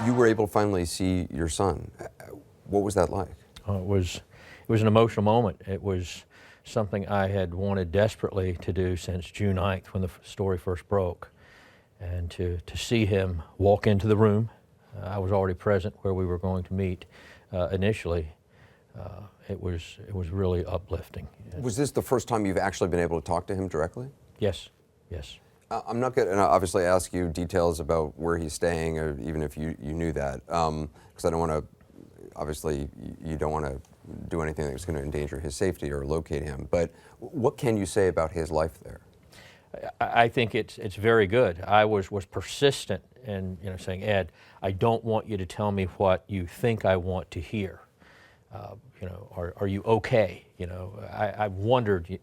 You were able to finally see your son. What was that like? It was an emotional moment. It was something I had wanted desperately to do since June 9th when the story first broke. And to see him walk into the room, I was already present where we were going to meet initially. It was really uplifting. Was this the first time you've actually been able to talk to him directly? Yes, yes. I'm not going to obviously ask you details about where he's staying, or even if you knew that, because I don't want to, obviously, you don't want to do anything that's going to endanger his safety or locate him. But what can you say about his life there? I think it's very good. I was persistent in saying, Ed, I don't want you to tell me what you think I want to hear. Are you okay? I wondered,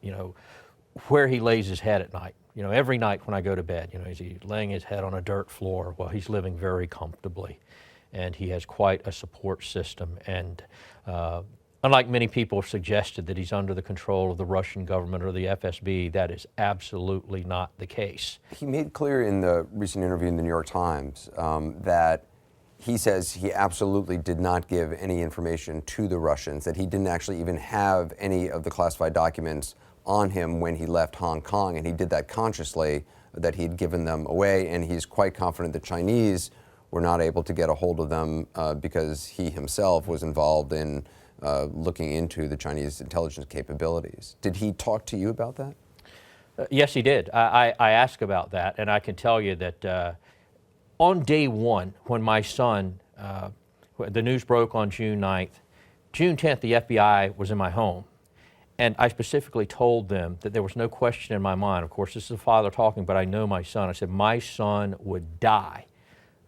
where he lays his head at night. Every night when I go to bed, is he laying his head on a dirt floor? Well, he's living very comfortably, and he has quite a support system. And unlike many people have suggested that he's under the control of the Russian government or the FSB, that is absolutely not the case. He made clear in the recent interview in the New York Times that he says he absolutely did not give any information to the Russians, that he didn't actually even have any of the classified documents on him when he left Hong Kong, and he did that consciously, that he'd given them away, and he's quite confident the Chinese were not able to get a hold of them because he himself was involved in looking into the Chinese intelligence capabilities. Did he talk to you about that? Yes, he did. I asked about that, and I can tell you that on day one, when my son, the news broke on June 9th, June 10th, the FBI was in my home. And I specifically told them that there was no question in my mind. Of course, this is a father talking, but I know my son. I said, my son would die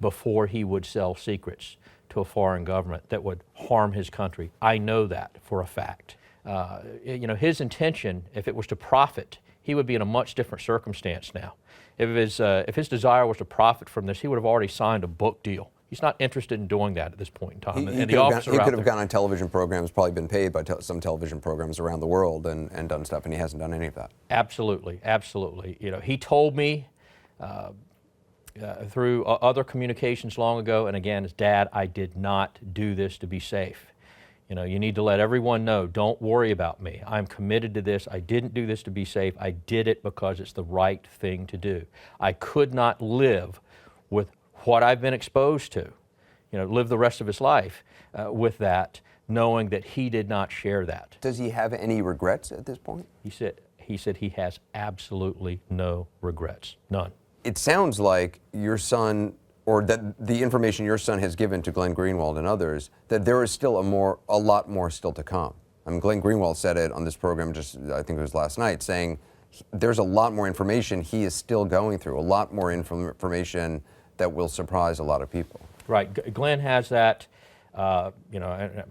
before he would sell secrets to a foreign government that would harm his country. I know that for a fact. His intention, if it was to profit, he would be in a much different circumstance now. If his desire was to profit from this, he would have already signed a book deal. He's not interested in doing that at this point in time. He could have gone on television programs, probably been paid by some television programs around the world and done stuff, and he hasn't done any of that. Absolutely, absolutely. He told me through other communications long ago, and again, as Dad, I did not do this to be safe. You need to let everyone know, don't worry about me. I'm committed to this. I didn't do this to be safe. I did it because it's the right thing to do. I could not live with what I've been exposed to, live the rest of his life with that, knowing that he did not share that. Does he have any regrets at this point? He said he has absolutely no regrets, none. It sounds like your son, or that the information your son has given to Glenn Greenwald and others, that there is still a lot more still to come. I mean, Glenn Greenwald said it on this program just, I think it was last night, saying there's a lot more information he is still going through, a lot more information that will surprise a lot of people. Right, Glenn has that. My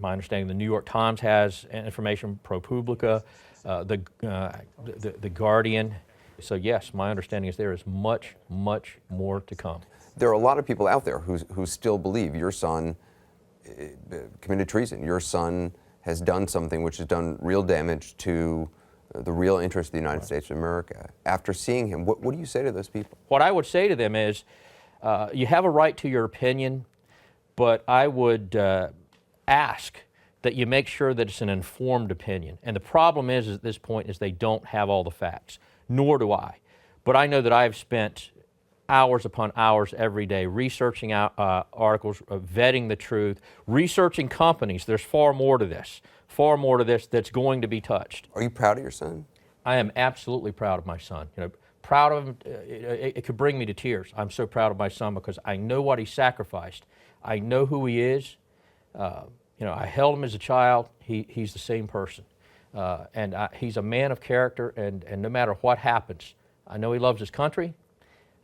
understanding, the New York Times has information, ProPublica, the Guardian. So yes, my understanding is there is much, much more to come. There are a lot of people out there who still believe your son committed treason. Your son has done something which has done real damage to the real interest of the United States of America. After seeing him, what do you say to those people? What I would say to them is, you have a right to your opinion, but I would ask that you make sure that it's an informed opinion. And the problem is at this point is they don't have all the facts, nor do I. But I know that I've spent hours upon hours every day researching articles, vetting the truth, researching companies. There's far more to this that's going to be touched. Are you proud of your son? I am absolutely proud of my son. Proud of him, it could bring me to tears. I'm so proud of my son because I know what he sacrificed. I know who he is. I held him as a child. He's the same person. And he's a man of character, and no matter what happens, I know he loves his country.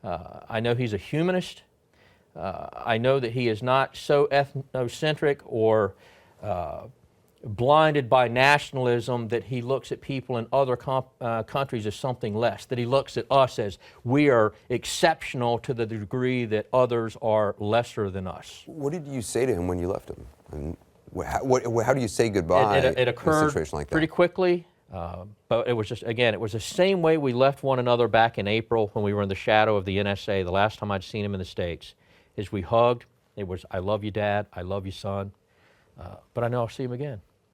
I know he's a humanist. I know that he is not so ethnocentric or blinded by nationalism that he looks at people in other countries as something less, that he looks at us as we are exceptional to the degree that others are lesser than us. What did you say to him when you left him? And how do you say goodbye it occurred in a situation like that? pretty quickly, but it was just, again, it was the same way we left one another back in April when we were in the shadow of the NSA, the last time I'd seen him in the States, is we hugged, It was, I love you, Dad. I love you, son. But I know I'll see him again.